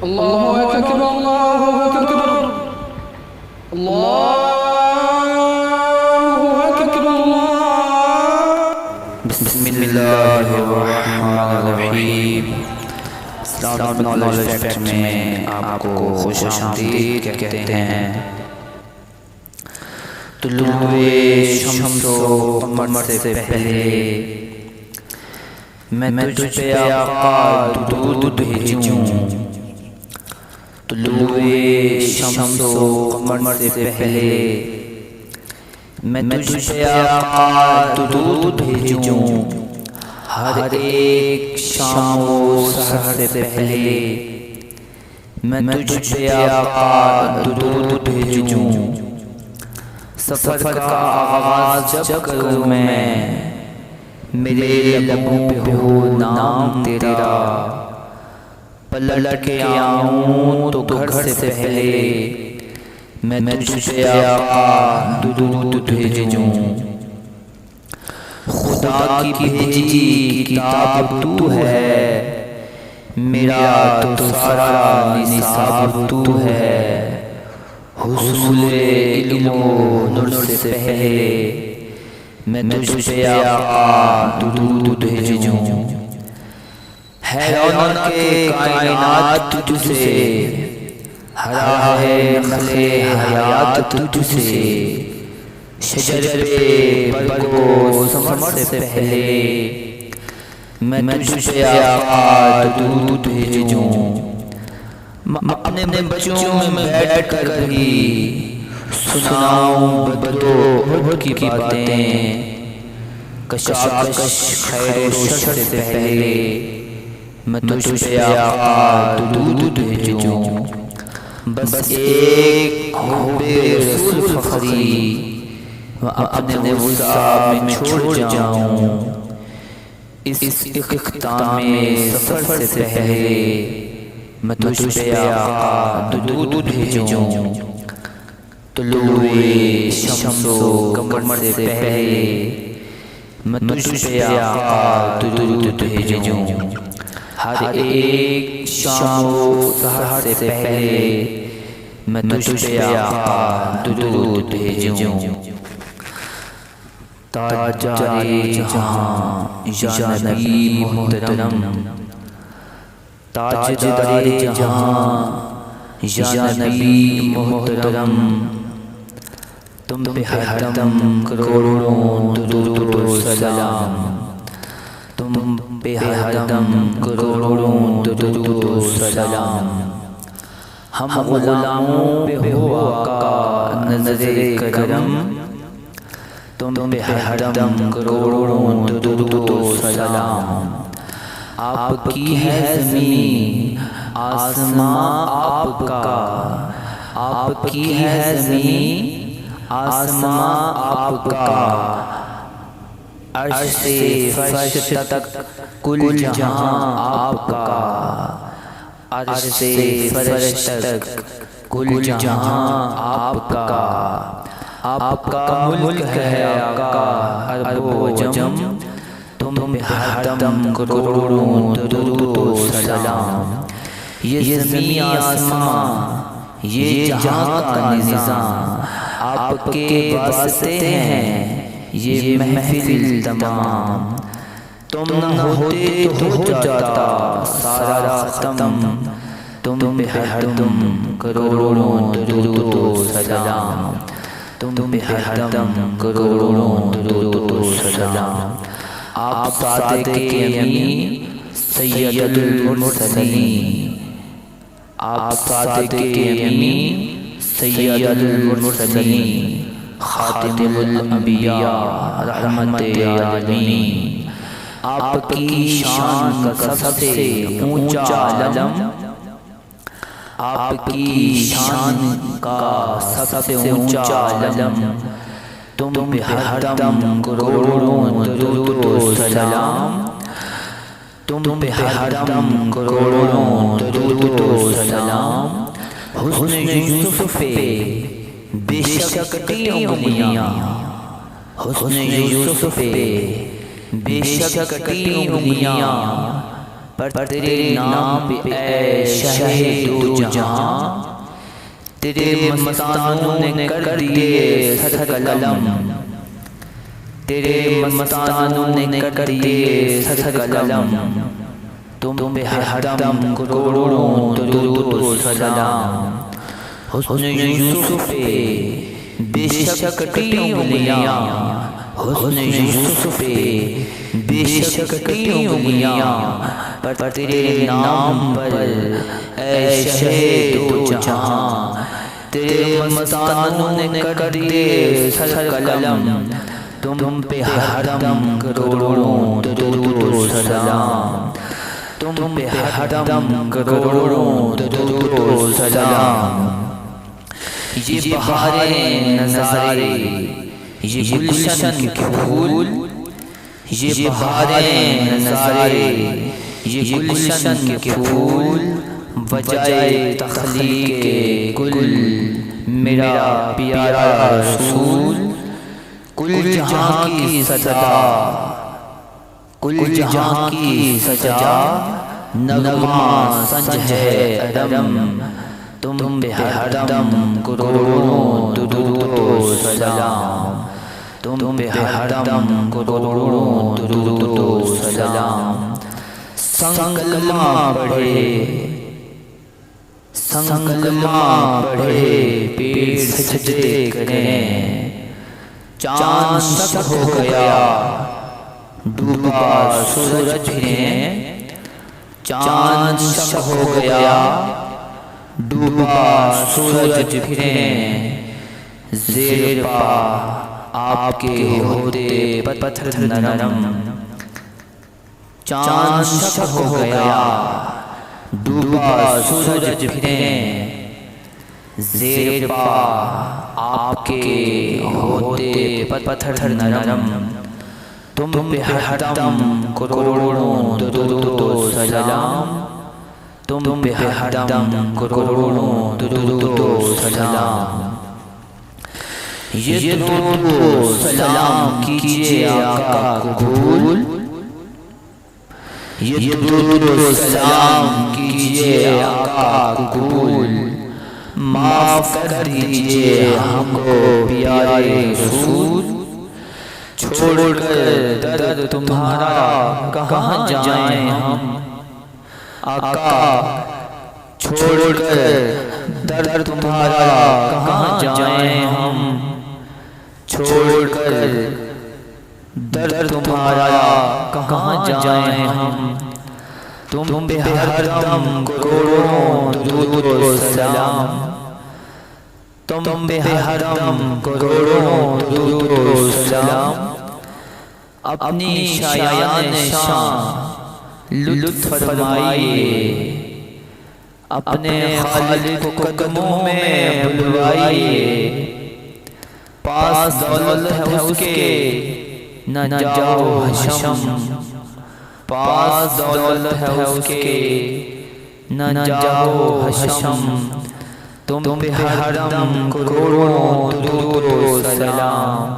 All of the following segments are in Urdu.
الله أكبر الله أكبر الله أكبر بسم اللہ الرحمن الرحیم۔ اسلامک نالج فیکٹ میں آپ کو خوش آمدید کہتے ہیں۔ طلوع شمس و قمر سے پہلے میں تجھ پہ آقا درود بھیجوں۔ طلوع شمس و قمر سے پہلے میں تجھ پہ آقا درود بھیجوں۔ ہر ایک شام و سحر سے پہلے میں تجھ پہ آقا درود بھیجوں۔ سفر کا آغاز جب کروں میں میرے لبوں پہ ہو نام تیرا۔ پلٹ کے آؤں تو گھر سے پہلے میں تجھ پہ آقا درود بھیجوں۔ خدا کی بھیجی کتاب تو ہے، میرا تو سارا نصاب تو ہے۔ حصول علم و نور سے پہلے میں تجھ پہ آقا درود بھیجوں۔ ہے رونق کائنات تجھ سے، ہرا ہے نخل حیات تجھ سے۔ شجر پہ برگ و ثمر سے پہلے میں تجھ پہ آقا درود بھیجوں۔ اپنے بچوں میں بیٹھ کر بھی سناؤں بدو عہد کی باتیں۔ کشاکش خیر و شر سے پہلے میں تجھ پہ آقا درود بھیجوں۔ بس ایک حب رسول فخری اپنے وصال میں چھوڑ جاؤں۔ اس اختتام سفر سے پہلے میں تجھ پہ آقا درود بھیجوں۔ طلوع شمس و قمر سے پہلے میں تجھ پہ آقا درود بھیجوں۔ ہر ایک شام و سحر سے پہلے میں تجھ پہ آقا درود بھیجوں۔ تاجدار جہاں یا نبی محترم، تاجدار جہاں یا نبی محترم، تم پہ ہر دم کروڑوں درود و سلام۔ تم پہ ہر دم کروڑوں درود و سلام۔ ہم غلاموں پہ ہو آقا نظر کرم، تم پہ ہر دم کروڑوں درود و سلام۔ آپ کی ہے زمین آسماں آپ کا، آپ کی ہے زمین آسماں آپ کا۔ عرش سے فرش تک کل جہاں آپ کا، عرش سے فرش تک کل جہاں آپ کا۔ آپ کا ملک ہے آقا ارب و جم، تم پہ ہر دم کروڑوں درود و سلام۔ یہ زمین آسمان یہ جہاں کا نظام، آپ کے واسطے ہیں یہ محفل تمام۔ تم نہ ہوتے تو ہو جاتا سارا ختم، تم پہ ہر دم کروڑوں درود و سلام۔ تم پہ ہر دم کروڑوں درود و سلام۔ آپ صادق امین سید المرسلین، آپ صادق امین سید المرسلین، خاتم الانبیاء رحمت عالمین۔ آپ کی شان کا سب سے اونچا علم، آپ کی شان کا سب سے اونچا علم، تم پہ ہر دم کروڑوں درود و سلام۔ تم پہ ہر دم کروڑوں درود و سلام۔ حسن یوسف پہ بے شک کٹی انگلیاں، حسن یوسف پہ بے شک کٹی انگلیاں، پر تیرے نام پہ اے شہید دو جہاں، تیرے مستانوں نے کر دیے سر قلم، تیرے مستانوں نے کر دیے سر قلم، تم پہ ہر دم کروڑوں درود و سلام۔ حسن یوسف پہ بے شک کٹی انگلیاں، حسن یوسف پہ بے شک کٹی انگلیاں، پر تیرے نام پر اے شہید دو جہاں، تیرے مستانوں نے کر دیے سر قلم، تم پہ ہر دم کروڑوں درود و سلام، تم پہ ہر دم کروڑوں درود و سلام۔ یہ بہاریں نظارے، یہ گلشن کے پھول، یہ بہاریں نظارے، یہ گلشن کے پھول، وجائے تخلیق گل میرا پیارا رسول، کل جہاں کی سجا، کل جہاں کی سجا، نغمہ سنج ہے ادم، تم پہ ہر دم کروڑوں درود و سلام، تم پہ ہر دم کروڑوں درود و سلام۔ سنگ کلمہ پڑھے، سنگ کلمہ پڑھے، پیر سجدے کریں، چاند شق ہو گیا، ڈوبا سورج پھریں، چاند شق ہو گیا، ڈوبا سورج پھریں، زیر پا آپ کے ہوتے پتھر نرم، چاند شق ہو گیا، ڈوبا سورج پھریں، زیر پا آپ کے ہوتے پتھر نرم، تم پہ ہر دم کروڑوں درود و سلام، تم پہ ہر دم کروڑوں درود و سلام۔ یہ درود و سلام کیجئے آقا قبول، یہ درود و سلام کیجئے آقا قبول، معاف کر دیجئے ہم کو پیارے رسول، چھوڑ کر درد تمہارا کہاں جائیں ہم، آقا چھوڑ کر درد تمہارا کہاں جائیں ہم، چھوڑ کر درد تمہارا کہاں جائیں ہم، تم پہ ہر دم کروڑوں درود و سلام، تم پہ ہر دم کروڑوں درود و سلام۔ اپنی شایان شان لطف فرمائیے، اپنے خالق کو قدموں میں بلوائیے، پاس دولت ہے اس کے نہ جاؤ حشم، پاس دولت ہے اس کے نہ جاؤ حشم، تم پہ ہر دم کروڑوں درود و سلام،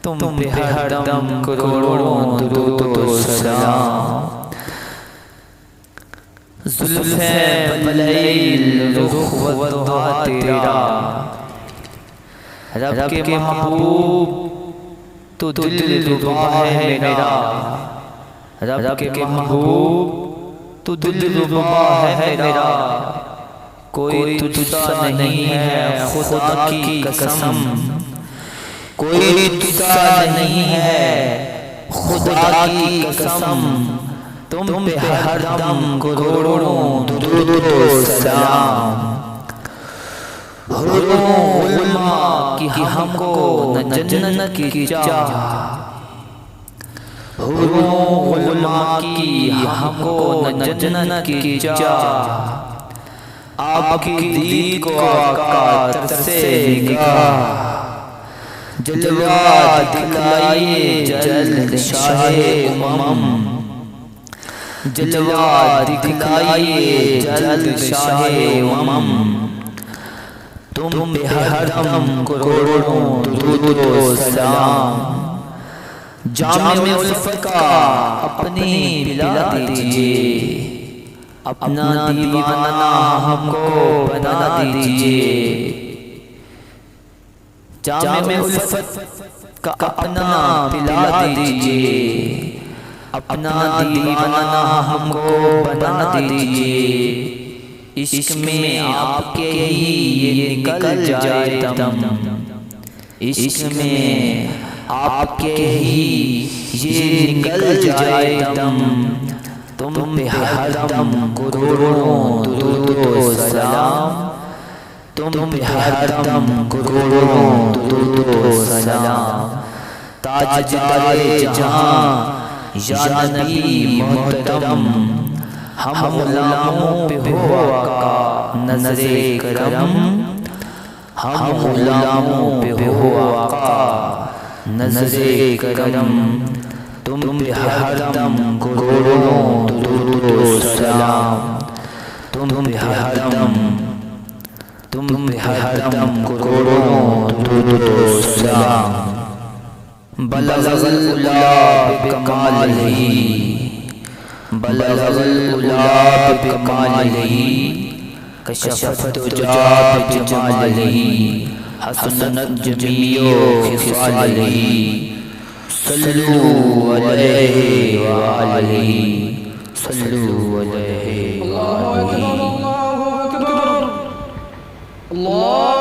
تم پہ ہر دم کروڑوں درود و سلام۔ زلفیں بلیل رخ وضحا تیرا، رب کے محبوب تو دل ربا ہے میرا، رب کے محبوب تو دل ربا ہے میرا، کوئی تجھ سا نہیں ہے خدا کی قسم، کوئی تجھ سا نہیں ہے خدا کی قسم، تم پہ ہر دم کروڑوں درود و سلام۔ حوروں علماء کی ہم کو نہ جنت کی چاہ، حوروں علماء کی ہم کو نہ جنت کی چاہ، آپ کی دید کو آقا ترسے نگاہ، جلوہ دکھلائیے جلد شاہ امم، جلوہ دکھلائیے جلد شاہ امم، تم پہ ہر دم کروڑوں درود و سلام، جام الفت کا اپنی پلا دیجئے، اپنا دیوانہ ہم کو بنا دیجئے۔ جام الفت کا اپنا پلا دیجئے، اپنا دیوانہ ہم کو بنا دیجئے۔ عشق میں آپ کے ہی یہ نکل جائے دم، عشق میں آپ کے ہی یہ نکل جائے دم۔ تم پہ ہر دم کروڑوں درود و سلام، تم پہ ہر دم کروڑوں درود و سلام۔ تاجدار جہاں یا نبی محترم، ہم غلاموں پہ ہو آقا نظر کرم، ہم غلاموں پہ ہو آقا نظر کرم۔ تم پہ ہر دم کروڑوں درود و سلام، تم پہ ہر دم کروڑوں درود و سلام۔ بلغ العلا بکمالہ، بلغ العلا بکمالہ، کشف الدجا بجمالہ، حسنت جمیع خصالہ۔ صلو علیہ وآلہ، صلو علیہ وآلہ۔ اللہ